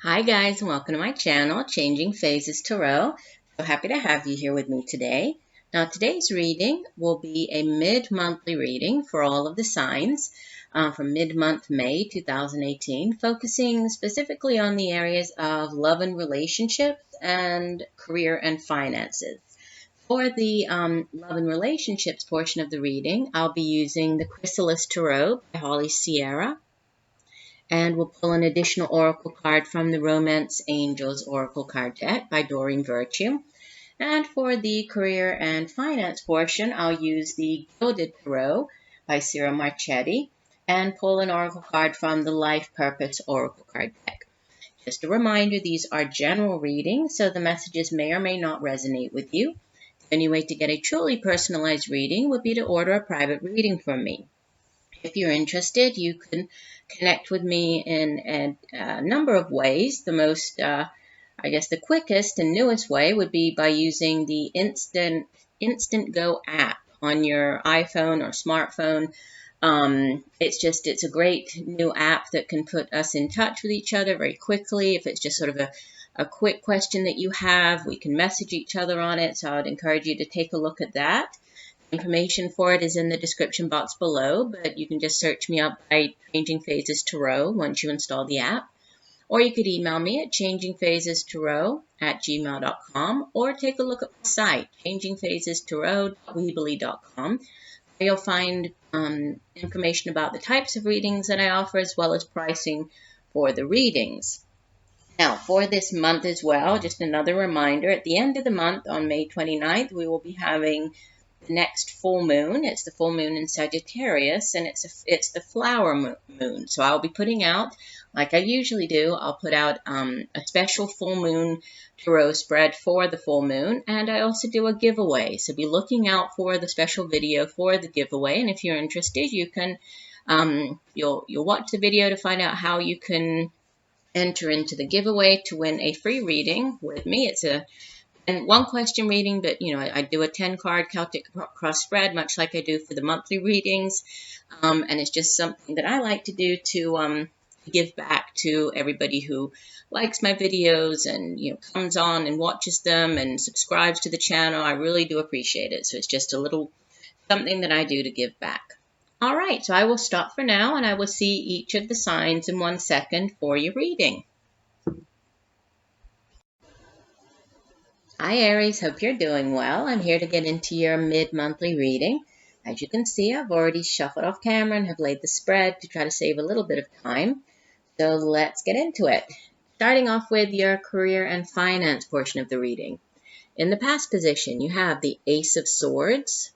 Hi guys, and welcome to my channel, Changing Phases Tarot. So happy to have you here with me today. Now today's reading will be a mid-monthly reading for all of the signs from mid-month May 2018, focusing specifically on the areas of love and relationships and career and finances. For the love and relationships portion of the reading, I'll be using the Chrysalis Tarot by Holly Sierra. And we'll pull an additional oracle card from the Romance Angels Oracle card deck by Doreen Virtue. And for the career and finance portion, I'll use the Gilded Tarot by Ciro Marchetti and pull an oracle card from the Life Purpose Oracle card deck. Just a reminder, these are general readings, so the messages may or may not resonate with you. The only way to get a truly personalized reading would be to order a private reading from me. If you're interested, you can connect with me in a number of ways. The most, the quickest and newest way would be by using the INSTANTGO app on your iPhone or smartphone. It's a great new app that can put us in touch with each other very quickly. If it's just sort of a quick question that you have, we can message each other on it. So I would encourage you to take a look at that. Information for it is in the description box below, but you can just search me up by Changing Phases Tarot once you install the app. Or you could email me at changingphasestarot@gmail.com or take a look at my site, changingphasestarot.weebly.com. You'll find information about the types of readings that I offer as well as pricing for the readings. Now, for this month as well, just another reminder, at the end of the month on May 29th, we will be having the next full moon. It's the full moon in Sagittarius, and it's the flower moon. So I'll be putting out, like I usually do, I'll put out a special full moon tarot spread for the full moon, and I also do a giveaway. So be looking out for the special video for the giveaway. And if you're interested, you can you'll watch the video to find out how you can enter into the giveaway to win a free reading with me. It's a one question reading, but I do a 10-card Celtic cross spread, much like I do for the monthly readings. And it's just something that I like to do to give back to everybody who likes my videos and comes on and watches them and subscribes to the channel. I really do appreciate it. So it's just a little something that I do to give back. All right, so I will stop for now, and I will see each of the signs in 1 second for your reading. Hi Aries, hope you're doing well. I'm here to get into your mid-monthly reading. As you can see, I've already shuffled off camera and have laid the spread to try to save a little bit of time. So let's get into it. Starting off with your career and finance portion of the reading. In the past position, you have the Ace of Swords,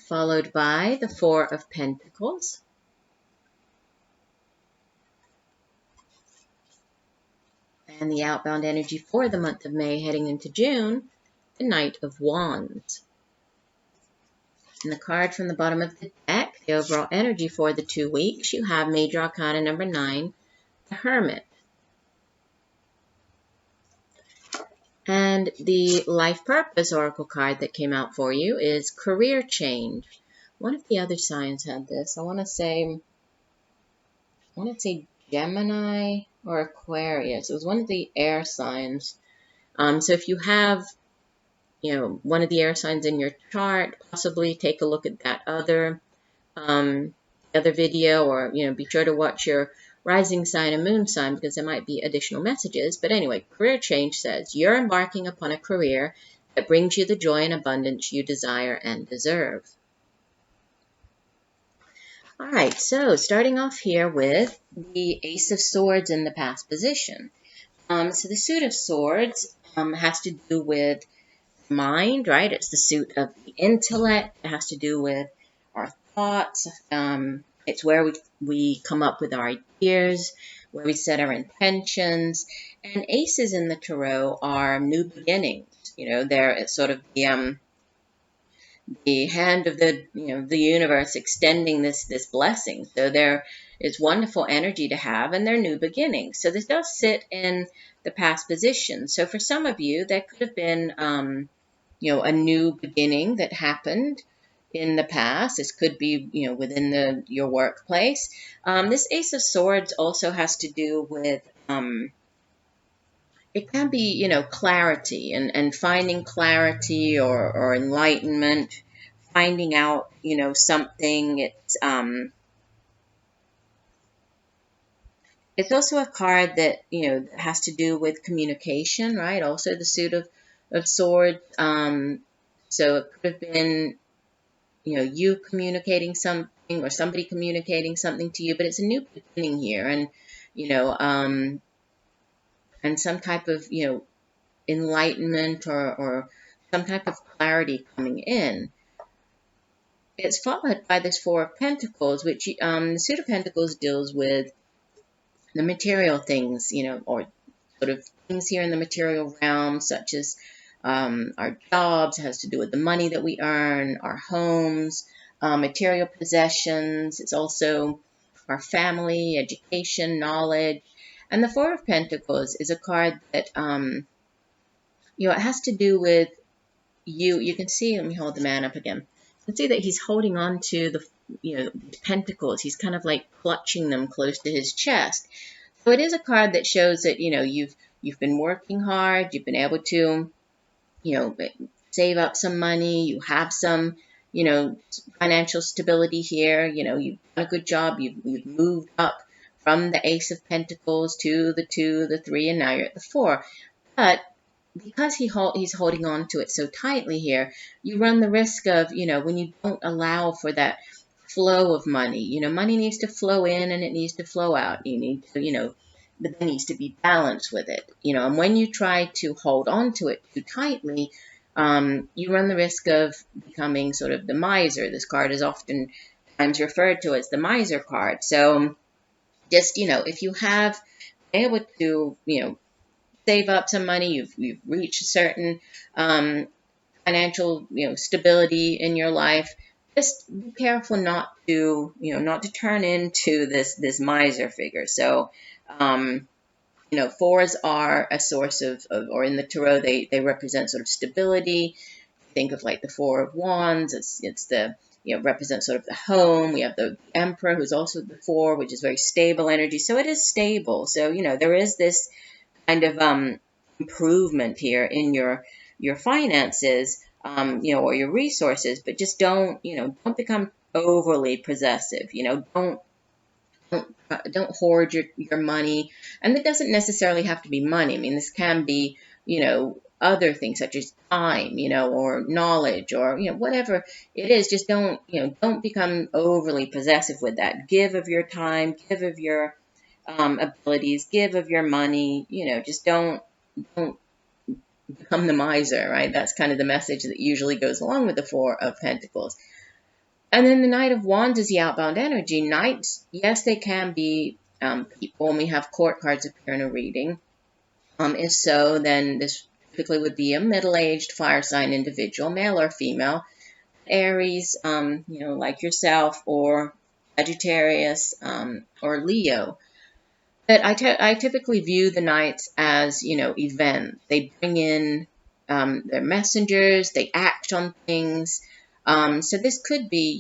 followed by the Four of Pentacles, and the outbound energy for the month of May heading into June, the Knight of Wands. And the card from the bottom of the deck, the overall energy for the 2 weeks, you have Major Arcana number 9, the Hermit. And the Life Purpose Oracle card that came out for you is Career Change. One of the other signs had this. I want to say Gemini or Aquarius. It was one of the air signs. So if you have, one of the air signs in your chart, possibly take a look at that other video, or be sure to watch your rising sign and moon sign because there might be additional messages. But anyway, Career Change says you're embarking upon a career that brings you the joy and abundance you desire and deserve. All right, so starting off here with the Ace of Swords in the past position. So the Suit of Swords has to do with mind, right? It's the suit of the intellect. It has to do with our thoughts. It's where we come up with our ideas, where we set our intentions. And aces in the tarot are new beginnings. They're sort of the hand of the universe extending this blessing. So there is wonderful energy to have, and they're new beginnings. So this does sit in the past position. So for some of you, that could have been a new beginning that happened in the past. This could be, within your workplace. This Ace of Swords also has to do with, it can be, clarity and finding clarity or enlightenment, finding out, something. It's also a card that, has to do with communication, right? Also the Suit of Swords. So it could have been, you communicating something or somebody communicating something to you, but it's a new beginning here, and, you know, um, and some type of, enlightenment or some type of clarity coming in. It's followed by this Four of Pentacles, which the Suit of Pentacles deals with the material things, or sort of things here in the material realm, such as our jobs. It has to do with the money that we earn, our homes, material possessions. It's also our family, education, knowledge. And the Four of Pentacles is a card that, it has to do with you. You can see, let me hold the man up again. You can see that he's holding on to the pentacles. He's kind of like clutching them close to his chest. So it is a card that shows that, you've been working hard, you've been able to, save up some money, you have some, financial stability here, you've done a good job, you've moved up from the Ace of Pentacles to the 2, the 3, and now you're at the 4. But because he's holding on to it so tightly here, you run the risk of, when you don't allow for that flow of money, money needs to flow in and it needs to flow out. You need to, but there needs to be balance with it, and when you try to hold on to it too tightly, you run the risk of becoming sort of the miser. This card is oftentimes referred to as the miser card. So just, if you have been able to, save up some money, you've reached a certain financial, stability in your life, just be careful not to turn into this miser figure. So, fours are a source of, or in the tarot, they represent sort of stability. Think of like the Four of Wands. It's the, represents sort of the home. We have the Emperor, who's also the 4, which is very stable energy. So it is stable. So, there is this kind of improvement here in your finances, or your resources, but just don't become overly possessive. Don't hoard your money. And it doesn't necessarily have to be money. I mean, this can be, other things such as time, or knowledge, or, whatever it is. Just don't become overly possessive with that. Give of your time, give of your abilities, give of your money, just don't become the miser, right? That's kind of the message that usually goes along with the Four of Pentacles. And then the Knight of Wands is the outbound energy. Knights, yes, they can be people, and we have court cards appear in a reading. If so, then this typically would be a middle-aged fire sign individual, male or female, Aries, like yourself, or Sagittarius, or Leo. But I typically view the Knights as, events. They bring in their messengers, they act on things. So this could be,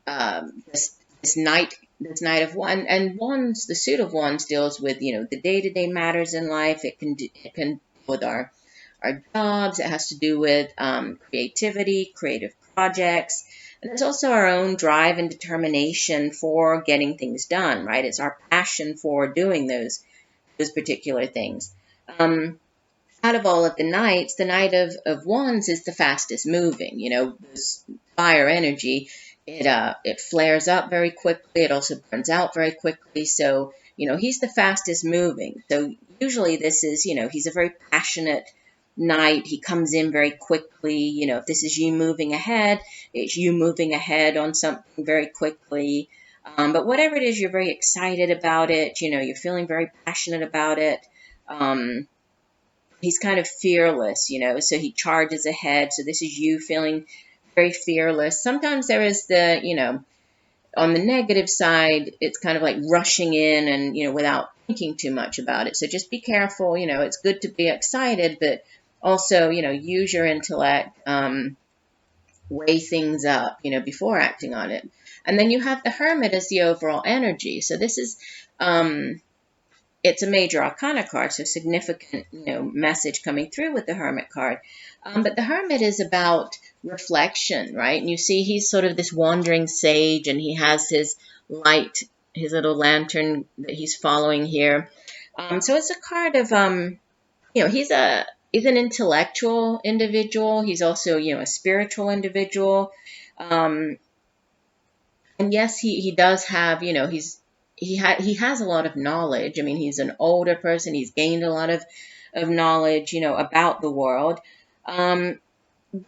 this Knight of Wands, and Wands, the Suit of Wands deals with, the day-to-day matters in life. It can deal with our jobs. It has to do with creativity, creative projects. And it's also our own drive and determination for getting things done, right? It's our passion for doing those particular things. Out of all of the Knights, the Knight of Wands is the fastest moving. This fire energy, it flares up very quickly. It also burns out very quickly. So, he's the fastest moving. So usually this is, he's a very passionate Knight. He comes in very quickly. If this is you moving ahead, it's you moving ahead on something very quickly. But whatever it is, you're very excited about it. You're feeling very passionate about it. He's kind of fearless, so he charges ahead. So this is you feeling very fearless. Sometimes there is the, on the negative side, it's kind of like rushing in and, without thinking too much about it. So just be careful. It's good to be excited, but also, use your intellect, weigh things up, before acting on it. And then you have the Hermit as the overall energy. So this is, it's a major arcana card, so significant, message coming through with the Hermit card. But the Hermit is about reflection, right? And you see he's sort of this wandering sage, and he has his light, his little lantern that he's following here. So it's a card of, he's an intellectual individual. He's also, a spiritual individual. And yes, he does have, he has a lot of knowledge. I mean, he's an older person. He's gained a lot of knowledge, about the world.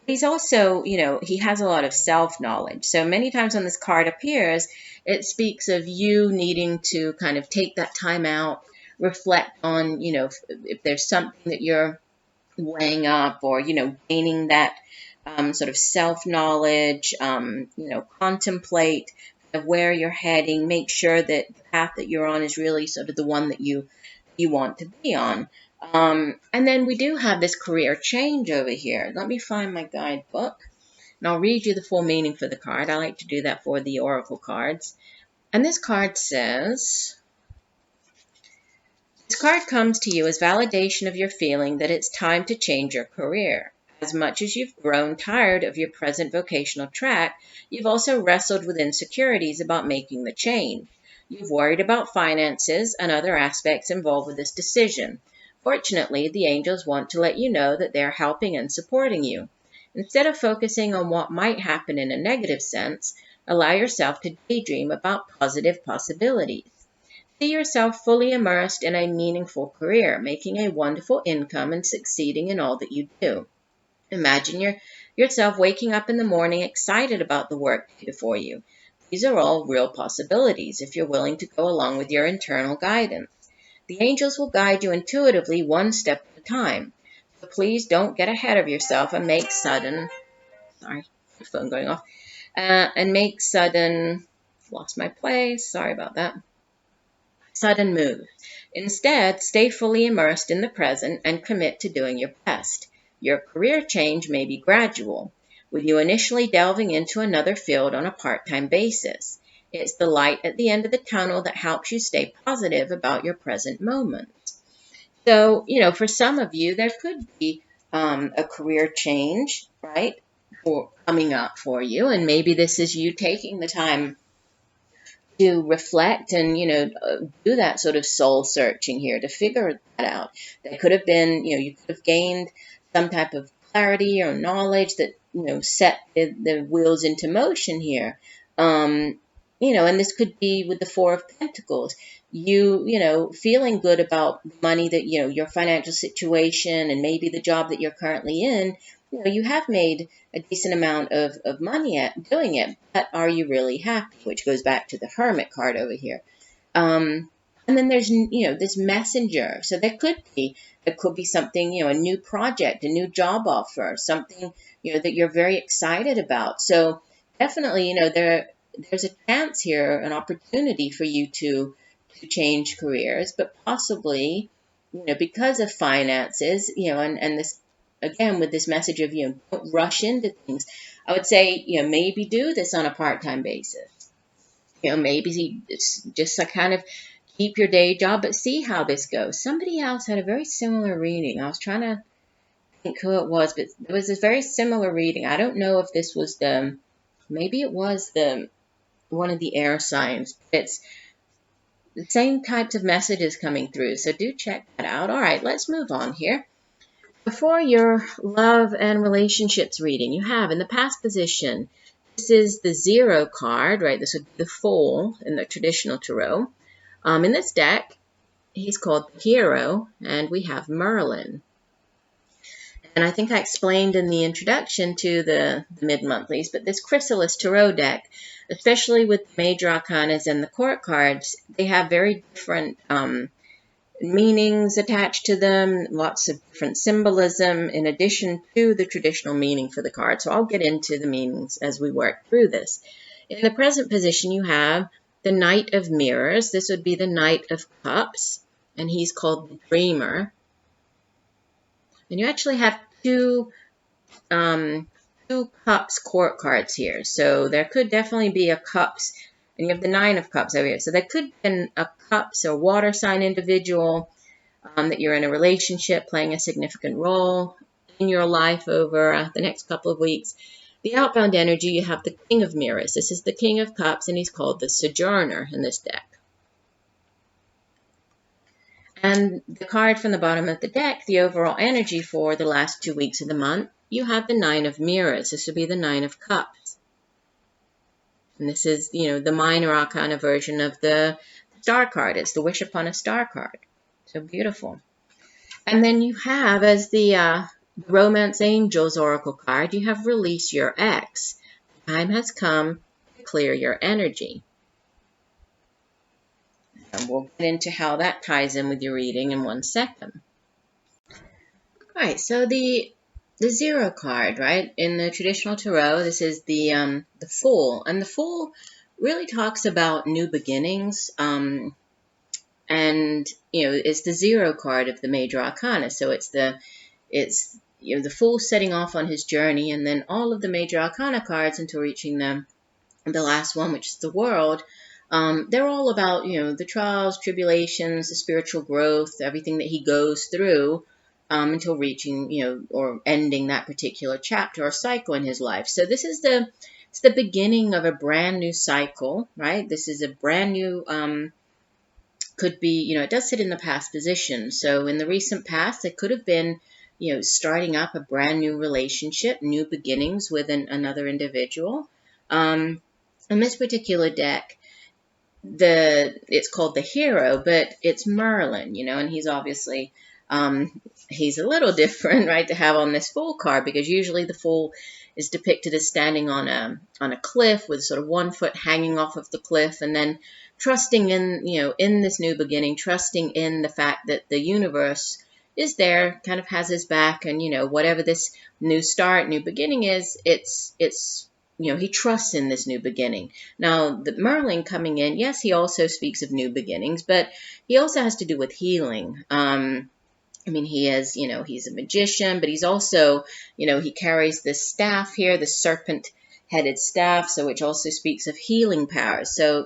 He's also, he has a lot of self-knowledge. So many times when this card appears, it speaks of you needing to kind of take that time out, reflect on, if there's something that you're weighing up, or, gaining that sort of self-knowledge, contemplate of where you're heading, make sure that the path that you're on is really sort of the one that you want to be on. And then we do have this career change over here. Let me find my guidebook, and I'll read you the full meaning for the card. I like to do that for the oracle cards. And this card says, this card comes to you as validation of your feeling that it's time to change your career. As much as you've grown tired of your present vocational track, you've also wrestled with insecurities about making the change. You've worried about finances and other aspects involved with this decision. Fortunately, the angels want to let you know that they're helping and supporting you. Instead of focusing on what might happen in a negative sense, allow yourself to daydream about positive possibilities. See yourself fully immersed in a meaningful career, making a wonderful income and succeeding in all that you do. Imagine yourself waking up in the morning excited about the work before you. These are all real possibilities if you're willing to go along with your internal guidance. The angels will guide you intuitively one step at a time. So please don't get ahead of yourself and make sudden, phone going off, lost my place, sorry about that, sudden moves. Instead, stay fully immersed in the present and commit to doing your best. Your career change may be gradual, with you initially delving into another field on a part-time basis. It's the light at the end of the tunnel that helps you stay positive about your present moment. So, for some of you, there could be a career change, right, coming up for you. And maybe this is you taking the time to reflect and, do that sort of soul searching here to figure that out. There could have been, you could have gained some type of clarity or knowledge that, set the wheels into motion here. And this could be with the Four of Pentacles. You feeling good about the money that, your financial situation and maybe the job that you're currently in, you have made a decent amount of money at doing it, but are you really happy? Which goes back to the Hermit card over here. And then there's, this messenger. So there could be something, a new project, a new job offer, something, that you're very excited about. So definitely, there's a chance here, an opportunity for you to change careers, but possibly, because of finances, and this, again, with this message of, don't rush into things. I would say, maybe do this on a part-time basis. Maybe it's just a kind of keep your day job, but see how this goes. Somebody else had a very similar reading. I was trying to think who it was, but it was a very similar reading. I don't know if this was maybe it was one of the air signs. It's the same types of messages coming through, so do check that out. All right, let's move on here. Before your love and relationships reading, you have in the past position, this is the 0 card, right? This would be the Fool in the traditional tarot. In this deck, he's called the Hero, and we have Merlin. And I think I explained in the introduction to the mid-monthlies, but this Chrysalis tarot deck, especially with major arcanas and the court cards, they have very different meanings attached to them, lots of different symbolism in addition to the traditional meaning for the card. So I'll get into the meanings as we work through this. In the present position, you have the Knight of Mirrors. This would be the Knight of Cups, and he's called the Dreamer. And you actually have two 2 cups court cards here. So there could definitely be a cups, and you have the 9 of cups over here. So there could be a cups or water sign individual that you're in a relationship playing a significant role in your life over the next couple of weeks. The outbound energy, you have the King of Mirrors. This is the King of Cups, and he's called the Sojourner in this deck. And the card from the bottom of the deck, the overall energy for the last 2 weeks of the month, you have the 9 of Mirrors. This would be the 9 of Cups. And this is, the minor arcana version of the star card. It's the Wish Upon a Star card. So beautiful. And then you have, as the Romance Angels Oracle card, you have Release Your Ex. The time has come to clear your energy. And we'll get into how that ties in with your reading in 1 second. All right, so the 0 card, right? In the traditional tarot, this is the Fool. And the Fool really talks about new beginnings. And it's the 0 card of the major arcana. So it's the Fool setting off on his journey, and then all of the major arcana cards until reaching the last one, which is the World. They're all about the trials, tribulations, the spiritual growth, everything that he goes through until reaching or ending that particular chapter or cycle in his life. So this is the beginning of a brand new cycle, right? This is a brand new could be, it does sit in the past position. So in the recent past, it could have been, starting up a brand new relationship, new beginnings with another individual. In this particular deck, it's called the Hero, but it's Merlin, and he's obviously, he's a little different, right, to have on this Fool card, because usually the Fool is depicted as standing on a cliff with sort of 1 foot hanging off of the cliff, and then trusting in, in this new beginning, trusting in the fact that the universe is there, kind of has his back, and, whatever this new start, new beginning is, it's he trusts in this new beginning. Now, the Merlin coming in, yes, he also speaks of new beginnings, but he also has to do with healing. He is, he's a magician, but he's also, he carries this staff here, the serpent-headed staff, so which also speaks of healing powers. So,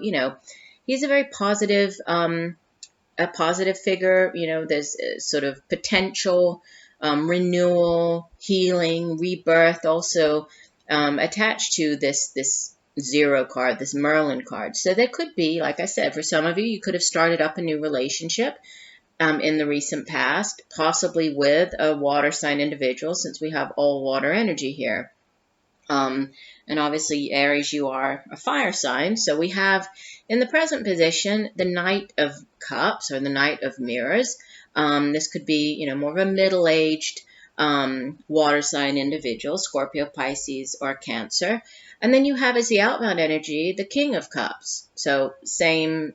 he's a very positive, figure. There's a sort of potential renewal, healing, rebirth, also attached to this 0 card, this Merlin card. So there could be, like I said, for some of you, you could have started up a new relationship in the recent past, possibly with a water sign individual, since we have all water energy here. And obviously, Aries, you are a fire sign. So we have, in the present position, the Knight of Cups, or the Knight of Mirrors. This could be, more of a middle-aged water sign individual, Scorpio, Pisces, or Cancer. And then you have, as the outbound energy, the King of Cups. So same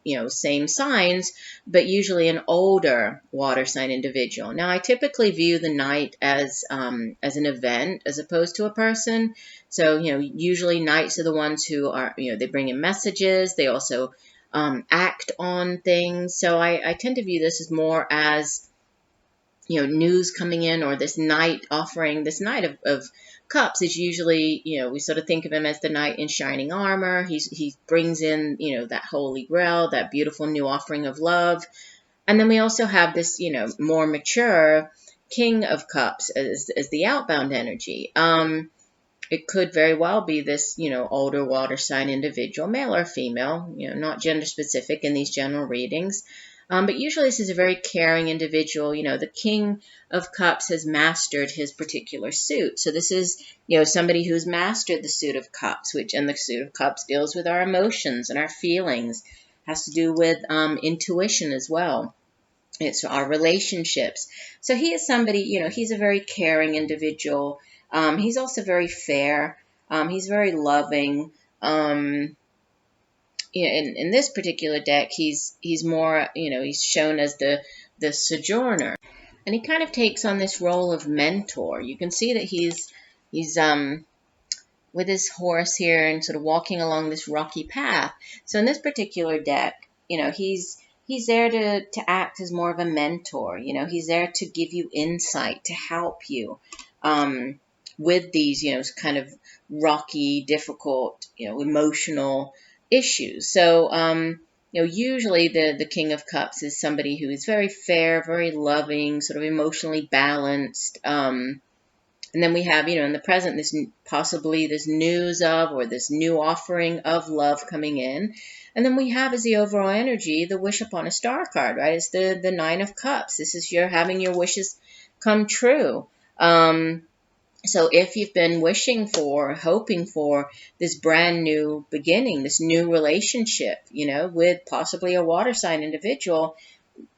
signs, but usually an older water sign individual. Now, I typically view the Knight as an event as opposed to a person. So, usually Knights are the ones who are, they bring in messages. They also act on things. So I tend to view this as more as, news coming in, or this Knight offering. This Knight of Cups is usually, we sort of think of him as the knight in shining armor. He brings in, that holy grail, that beautiful new offering of love. And then we also have this, more mature King of Cups as the outbound energy. It could very well be this, older water sign individual, male or female, not gender specific in these general readings. But usually this is a very caring individual. The King of Cups has mastered his particular suit. So this is, somebody who's mastered the suit of Cups, and the suit of Cups deals with our emotions and our feelings, has to do with intuition as well. It's our relationships. So he is somebody, he's a very caring individual. He's also very fair. He's very loving. In this particular deck, he's more, he's shown as the Sojourner, and he kind of takes on this role of mentor. You can see that he's with his horse here and sort of walking along this rocky path. So in this particular deck, he's there to act as more of a mentor. He's there to give you insight, to help you. with these, kind of rocky, difficult, emotional issues. So, usually the King of Cups is somebody who is very fair, very loving, sort of emotionally balanced. And then we have, in the present, possibly this news of, or this new offering of love coming in. And then we have as the overall energy, the wish upon a star card, right? It's the Nine of Cups. This is your having your wishes come true. So if you've been wishing for, hoping for this brand new beginning, this new relationship, with possibly a water sign individual,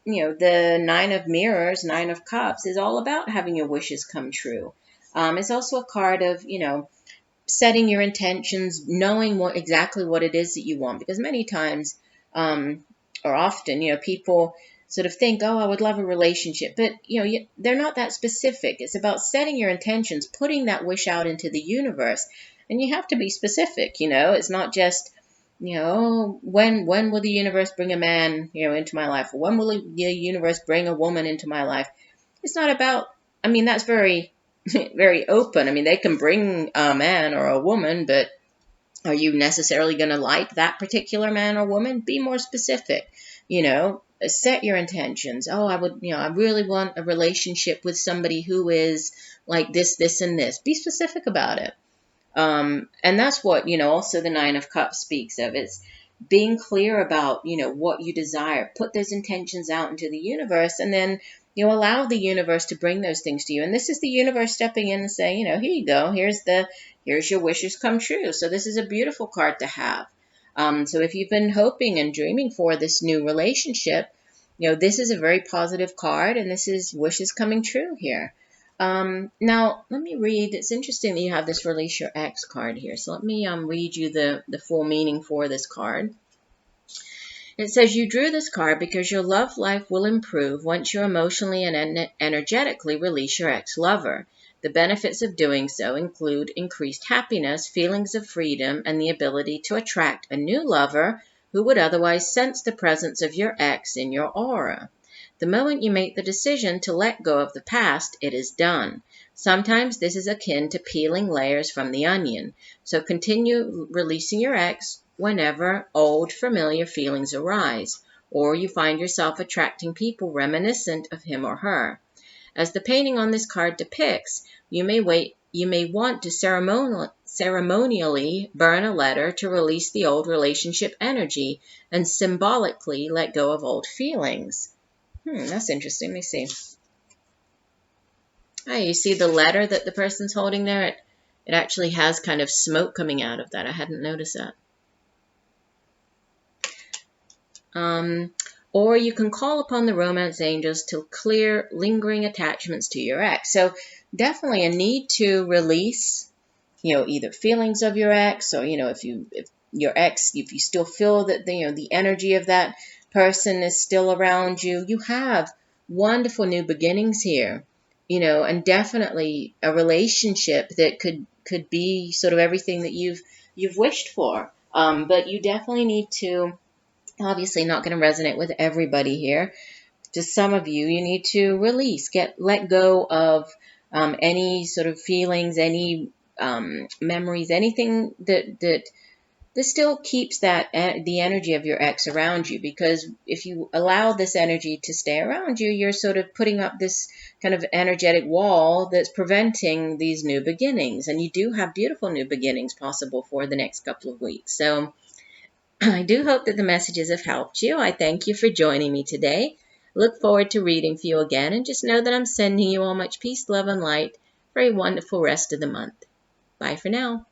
the Nine of Mirrors, Nine of Cups is all about having your wishes come true. It's also a card of, setting your intentions, knowing exactly what it is that you want. Because many times, or often, people sort of think, oh, I would love a relationship. But, they're not that specific. It's about setting your intentions, putting that wish out into the universe. And you have to be specific, It's not just, when will the universe bring a man, into my life? Or when will the universe bring a woman into my life? It's not about, that's very very open. They can bring a man or a woman, but are you necessarily going to like that particular man or woman? Be more specific, set your intentions. Oh, I really want a relationship with somebody who is like this, this, and this. Be specific about it. And that's what, also the Nine of Cups speaks of. It's being clear about, what you desire. Put those intentions out into the universe, and then, allow the universe to bring those things to you. And this is the universe stepping in and saying, here you go. Here's your wishes come true. So this is a beautiful card to have. So if you've been hoping and dreaming for this new relationship, this is a very positive card, and this is wishes coming true here. Now, let me read. It's interesting that you have this Release Your Ex card here. So let me read you the full meaning for this card. It says, you drew this card because your love life will improve once you emotionally and energetically release your ex-lover. The benefits of doing so include increased happiness, feelings of freedom, and the ability to attract a new lover who would otherwise sense the presence of your ex in your aura. The moment you make the decision to let go of the past, it is done. Sometimes this is akin to peeling layers from the onion. So continue releasing your ex whenever old familiar feelings arise, or you find yourself attracting people reminiscent of him or her. As the painting on this card depicts, you may want to ceremonially burn a letter to release the old relationship energy and symbolically let go of old feelings. That's interesting. Let me see. You see the letter that the person's holding there? It actually has kind of smoke coming out of that. I hadn't noticed that. Or you can call upon the romance angels to clear lingering attachments to your ex. So definitely a need to release, either feelings of your ex, or, if your ex, if you still feel that the energy of that person is still around you, you have wonderful new beginnings here, and definitely a relationship that could be sort of everything that you've wished for. But you definitely need to, obviously not going to resonate with everybody here. Just some of you need to release, let go of any sort of feelings, any memories, anything that still keeps the energy of your ex around you. Because if you allow this energy to stay around you, you're sort of putting up this kind of energetic wall that's preventing these new beginnings. And you do have beautiful new beginnings possible for the next couple of weeks. So I do hope that the messages have helped you. I thank you for joining me today. Look forward to reading for you again, and just know that I'm sending you all much peace, love, and light for a wonderful rest of the month. Bye for now.